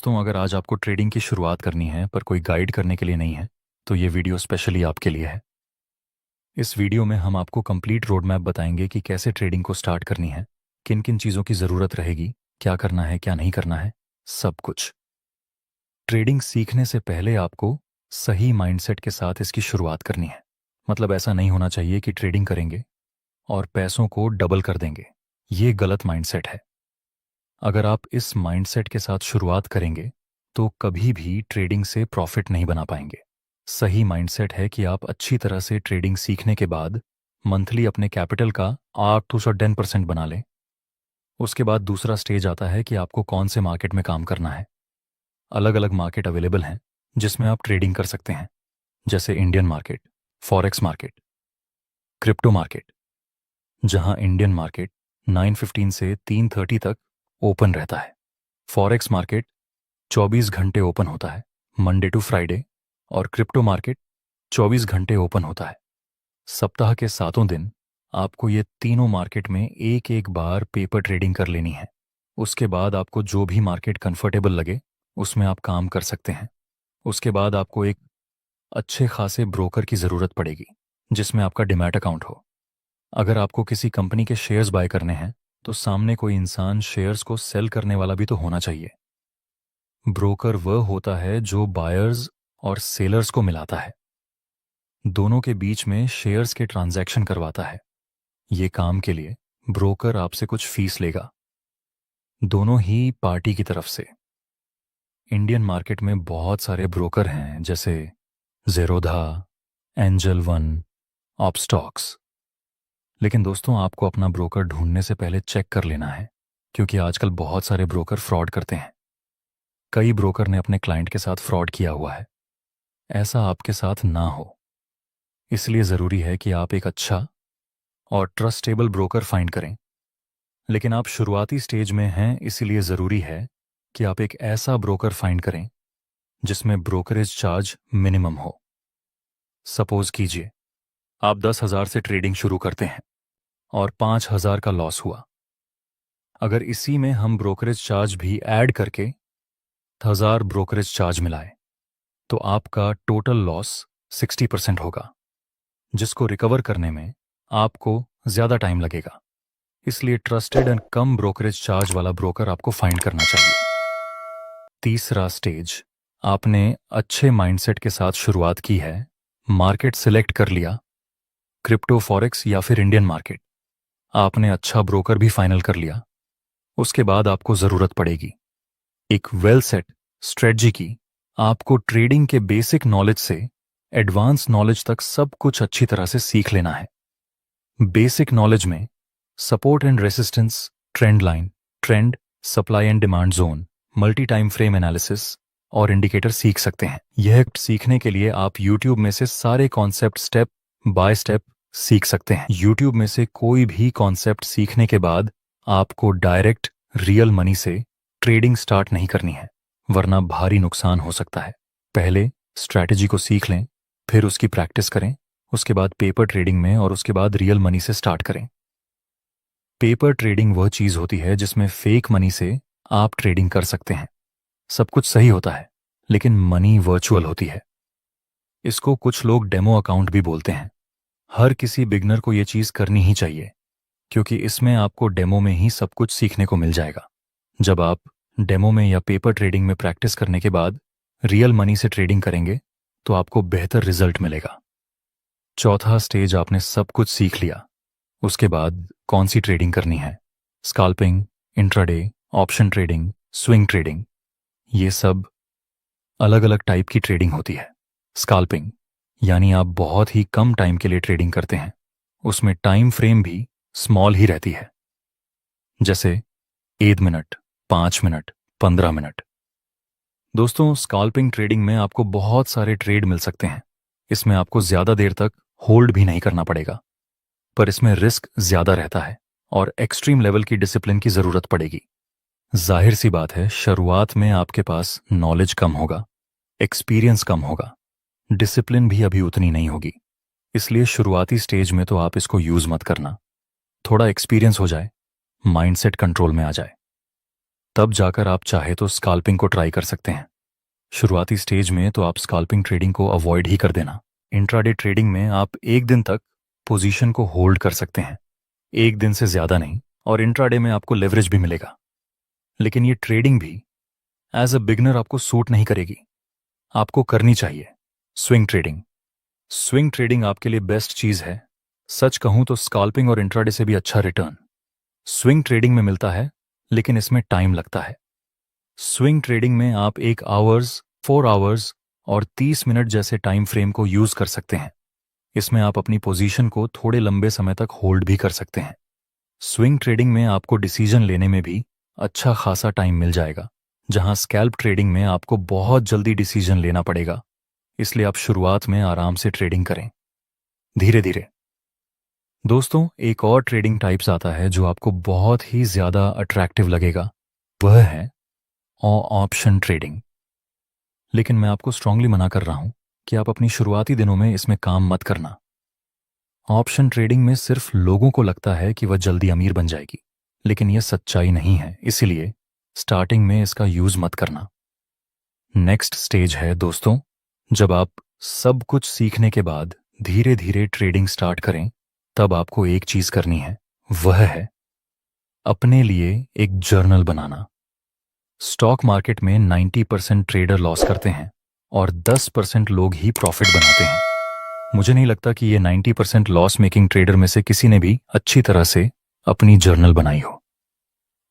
दोस्तों, अगर आज आपको ट्रेडिंग की शुरुआत करनी है पर कोई गाइड करने के लिए नहीं है, तो ये वीडियो स्पेशली आपके लिए है। इस वीडियो में हम आपको कंप्लीट रोड मैप बताएंगे कि कैसे ट्रेडिंग को स्टार्ट करनी है, किन किन चीज़ों की ज़रूरत रहेगी, क्या करना है क्या नहीं करना है, सब कुछ। ट्रेडिंग सीखने से पहले आपको सही माइंडसेट के साथ इसकी शुरुआत करनी है। मतलब ऐसा नहीं होना चाहिए कि ट्रेडिंग करेंगे और पैसों को डबल कर देंगे। ये गलत माइंडसेट है। अगर आप इस माइंडसेट के साथ शुरुआत करेंगे तो कभी भी ट्रेडिंग से प्रॉफिट नहीं बना पाएंगे। सही माइंडसेट है कि आप अच्छी तरह से ट्रेडिंग सीखने के बाद मंथली अपने कैपिटल का 8 to 10% बना लें। उसके बाद दूसरा स्टेज आता है कि आपको कौन से मार्केट में काम करना है। अलग अलग मार्केट अवेलेबल हैं जिसमें आप ट्रेडिंग कर सकते हैं, जैसे Indian market, forex market, crypto market. जहां इंडियन मार्केट 9:15 से 3:30 तक ओपन रहता है। फॉरेक्स मार्केट 24 घंटे ओपन होता है, मंडे टू फ्राइडे। और क्रिप्टो मार्केट 24 घंटे ओपन होता है। सप्ताह के 7 दिन आपको ये तीनों मार्केट में एक एक बार पेपर ट्रेडिंग कर लेनी है। उसके बाद आपको जो भी मार्केट कंफर्टेबल लगे उसमें आप काम कर सकते हैं। उसके बाद आपको एक अच्छे खासे ब्रोकर की ज़रूरत पड़ेगी जिसमें आपका डिमैट अकाउंट हो। अगर आपको किसी कंपनी के शेयर्स बाय करने हैं तो सामने कोई इंसान शेयर्स को सेल करने वाला भी तो होना चाहिए। ब्रोकर वह होता है जो बायर्स और सेलर्स को मिलाता है, दोनों के बीच में शेयर्स के ट्रांजैक्शन करवाता है। ये काम के लिए ब्रोकर आपसे कुछ फीस लेगा, दोनों ही पार्टी की तरफ से। इंडियन मार्केट में बहुत सारे ब्रोकर हैं, जैसे ज़ेरोधा, एंजल वन, ऑपस्टॉक्स। लेकिन दोस्तों, आपको अपना ब्रोकर ढूंढने से पहले चेक कर लेना है, क्योंकि आजकल बहुत सारे ब्रोकर फ्रॉड करते हैं। कई ब्रोकर ने अपने क्लाइंट के साथ फ्रॉड किया हुआ है। ऐसा आपके साथ ना हो, इसलिए ज़रूरी है कि आप एक अच्छा और ट्रस्टेबल ब्रोकर फाइंड करें। लेकिन आप शुरुआती स्टेज में हैं, इसीलिए ज़रूरी है कि आप एक ऐसा ब्रोकर फाइंड करें जिसमें ब्रोकरेज चार्ज मिनिमम हो। सपोज कीजिए आप 10,000 से ट्रेडिंग शुरू करते हैं और 5,000 का लॉस हुआ। अगर इसी में हम ब्रोकरेज चार्ज भी ऐड करके 1,000 ब्रोकरेज चार्ज मिलाए तो आपका टोटल लॉस 60% होगा, जिसको रिकवर करने में आपको ज़्यादा टाइम लगेगा। इसलिए trusted and come brokerage charge वाला ब्रोकर आपको फाइंड करना चाहिए। तीसरा स्टेज, आपने अच्छे माइंडसेट के साथ शुरुआत की है, मार्केट सिलेक्ट कर लिया, क्रिप्टो, फॉरेक्स या फिर इंडियन मार्केट। आपने अच्छा ब्रोकर भी फाइनल कर लिया। उसके बाद आपको ज़रूरत पड़ेगी एक वेल सेट स्ट्रेटजी की। आपको ट्रेडिंग के बेसिक नॉलेज से एडवांस नॉलेज तक सब कुछ अच्छी तरह से सीख लेना है। बेसिक नॉलेज में support and resistance, trend line, trend, supply and demand zone, multi time frame analysis और इंडिकेटर सीख सकते हैं। यह सीखने के लिए आप YouTube में से सारे कॉन्सेप्ट स्टेप बाय स्टेप सीख सकते हैं। YouTube में से कोई भी कॉन्सेप्ट सीखने के बाद आपको डायरेक्ट रियल मनी से ट्रेडिंग स्टार्ट नहीं करनी है, वरना भारी नुकसान हो सकता है। पहले स्ट्रैटेजी को सीख लें, फिर उसकी प्रैक्टिस करें, उसके बाद पेपर ट्रेडिंग में और उसके बाद रियल मनी से स्टार्ट करें। पेपर ट्रेडिंग वह चीज़ होती है जिसमें फेक मनी से आप ट्रेडिंग कर सकते हैं। सब कुछ सही होता है, लेकिन मनी वर्चुअल होती है। इसको कुछ लोग डेमो अकाउंट भी बोलते हैं। हर किसी बिगनर को यह चीज़ करनी ही चाहिए, क्योंकि इसमें आपको डेमो में ही सब कुछ सीखने को मिल जाएगा। जब आप डेमो में या पेपर ट्रेडिंग में प्रैक्टिस करने के बाद रियल मनी से ट्रेडिंग करेंगे तो आपको बेहतर रिजल्ट मिलेगा। चौथा स्टेज, आपने सब कुछ सीख लिया। उसके बाद कौन सी ट्रेडिंग करनी है, scalping, intraday, option trading, swing trading, ये सब अलग अलग टाइप की ट्रेडिंग होती है। स्काल्पिंग यानी आप बहुत ही कम टाइम के लिए ट्रेडिंग करते हैं। उसमें टाइम फ्रेम भी स्मॉल ही रहती है, जैसे 1 मिनट, 5 मिनट, 15 मिनट। दोस्तों, स्काल्पिंग ट्रेडिंग में आपको बहुत सारे ट्रेड मिल सकते हैं। इसमें आपको ज़्यादा देर तक होल्ड भी नहीं करना पड़ेगा, पर इसमें रिस्क ज़्यादा रहता है और एक्सट्रीम लेवल की डिसिप्लिन की ज़रूरत पड़ेगी। जाहिर सी बात है, शुरुआत में आपके पास नॉलेज कम होगा, एक्सपीरियंस कम होगा, डिसिप्लिन भी अभी उतनी नहीं होगी। इसलिए शुरुआती स्टेज में तो आप इसको यूज़ मत करना। थोड़ा एक्सपीरियंस हो जाए, माइंडसेट कंट्रोल में आ जाए, तब जाकर आप चाहे तो स्काल्पिंग को ट्राई कर सकते हैं। शुरुआती स्टेज में तो आप स्काल्पिंग ट्रेडिंग को अवॉइड ही कर देना। इंट्राडे ट्रेडिंग में आप एक दिन तक पोजीशन को होल्ड कर सकते हैं, एक दिन से ज़्यादा नहीं, और इंट्राडे में आपको लेवरेज भी मिलेगा। लेकिन ये ट्रेडिंग भी एज अ बिगनर आपको सूट नहीं करेगी। आपको करनी चाहिए स्विंग ट्रेडिंग। स्विंग ट्रेडिंग आपके लिए बेस्ट चीज़ है। सच कहूं तो स्काल्पिंग और इंट्राडे से भी अच्छा रिटर्न स्विंग ट्रेडिंग में मिलता है, लेकिन इसमें टाइम लगता है। स्विंग ट्रेडिंग में आप 1 आवर्स, 4 आवर्स और 30 मिनट जैसे टाइम फ्रेम को यूज कर सकते हैं। इसमें आप अपनी पोजीशन को थोड़े लंबे समय तक होल्ड भी कर सकते हैं। स्विंग ट्रेडिंग में आपको डिसीजन लेने में भी अच्छा खासा टाइम मिल जाएगा, जहां स्कैल्प ट्रेडिंग में आपको बहुत जल्दी डिसीजन लेना पड़ेगा। इसलिए आप शुरुआत में आराम से ट्रेडिंग करें, धीरे धीरे। दोस्तों, एक और ट्रेडिंग टाइप्स आता है जो आपको बहुत ही ज्यादा अट्रैक्टिव लगेगा, वह है ऑप्शन ट्रेडिंग। लेकिन मैं आपको स्ट्रांगली मना कर रहा हूं कि आप अपनी शुरुआती दिनों में इसमें काम मत करना। ऑप्शन ट्रेडिंग में सिर्फ लोगों को लगता है कि वह जल्दी अमीर बन जाएगी, लेकिन यह सच्चाई नहीं है। इसीलिए स्टार्टिंग में इसका यूज मत करना। नेक्स्ट स्टेज है दोस्तों, जब आप सब कुछ सीखने के बाद धीरे धीरे ट्रेडिंग स्टार्ट करें, तब आपको एक चीज करनी है, वह है अपने लिए एक जर्नल बनाना। स्टॉक मार्केट में 90% ट्रेडर लॉस करते हैं और 10% लोग ही प्रॉफिट बनाते हैं। मुझे नहीं लगता कि ये 90% लॉस मेकिंग ट्रेडर में से किसी ने भी अच्छी तरह से अपनी जर्नल बनाई हो।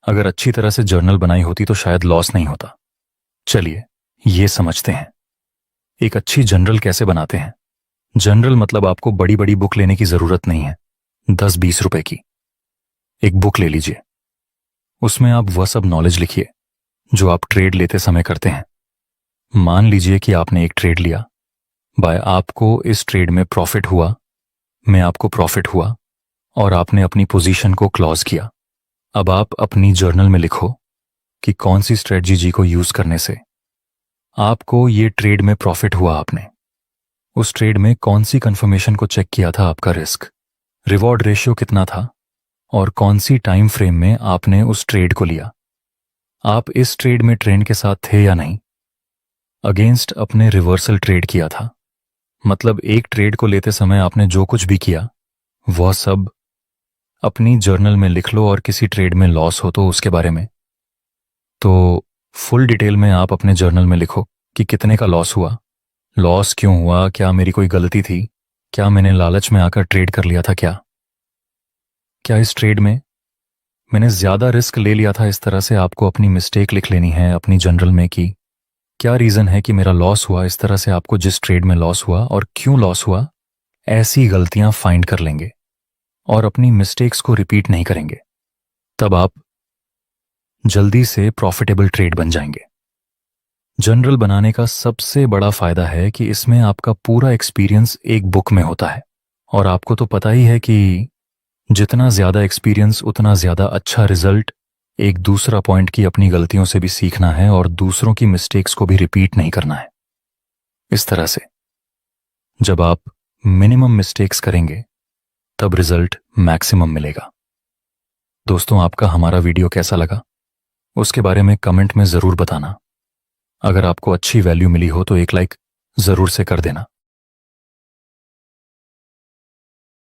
अगर अच्छी तरह से जर्नल बनाई होती तो शायद लॉस नहीं होता। चलिए ये समझते हैं एक अच्छी जर्नल कैसे बनाते हैं। जनरल मतलब आपको बड़ी बड़ी बुक लेने की जरूरत नहीं है। 10-20 रुपए की एक बुक ले लीजिए। उसमें आप वह सब नॉलेज लिखिए जो आप ट्रेड लेते समय करते हैं। मान लीजिए कि आपने एक ट्रेड लिया, बाय आपको इस ट्रेड में प्रॉफिट हुआ, में आपको प्रॉफिट हुआ और आपने अपनी पोजीशन को क्लोज किया। अब आप अपनी जर्नल में लिखो कि कौन सी स्ट्रेटजी को यूज करने से आपको ये ट्रेड में प्रॉफिट हुआ। आपने उस ट्रेड में कौन सी कंफर्मेशन को चेक किया था, आपका रिस्क रिवॉर्ड रेशियो कितना था और कौन सी टाइम फ्रेम में आपने उस ट्रेड को लिया। आप इस ट्रेड में ट्रेंड के साथ थे या नहीं। अगेंस्ट अपने रिवर्सल ट्रेड किया था, मतलब एक ट्रेड को लेते समय आपने जो कुछ भी किया वह सब अपनी जर्नल में लिख लो। और किसी ट्रेड में लॉस हो तो उसके बारे में तो फुल डिटेल में आप अपने जर्नल में लिखो कि कितने का लॉस हुआ, लॉस क्यों हुआ, क्या मेरी कोई गलती थी, क्या मैंने लालच में आकर ट्रेड कर लिया था, क्या इस ट्रेड में मैंने ज्यादा रिस्क ले लिया था। इस तरह से आपको अपनी मिस्टेक लिख लेनी है अपनी जर्नल में कि क्या रीजन है कि मेरा लॉस हुआ। इस तरह से आपको जिस ट्रेड में लॉस हुआ और क्यों लॉस हुआ, ऐसी गलतियां फाइंड कर लेंगे और अपनी मिस्टेक्स को रिपीट नहीं करेंगे। तब आप जल्दी से प्रॉफिटेबल ट्रेड बन जाएंगे। जनरल बनाने का सबसे बड़ा फायदा है कि इसमें आपका पूरा एक्सपीरियंस एक बुक में होता है। और आपको तो पता ही है कि जितना ज्यादा एक्सपीरियंस उतना ज्यादा अच्छा रिजल्ट। एक दूसरा पॉइंट की अपनी गलतियों से भी सीखना है और दूसरों की मिस्टेक्स को भी रिपीट नहीं करना है। इस तरह से जब आप मिनिमम मिस्टेक्स करेंगे तब रिजल्ट मैक्सिमम मिलेगा। दोस्तों, आपका हमारा वीडियो कैसा लगा उसके बारे में कमेंट में जरूर बताना। अगर आपको अच्छी वैल्यू मिली हो तो एक लाइक जरूर से कर देना।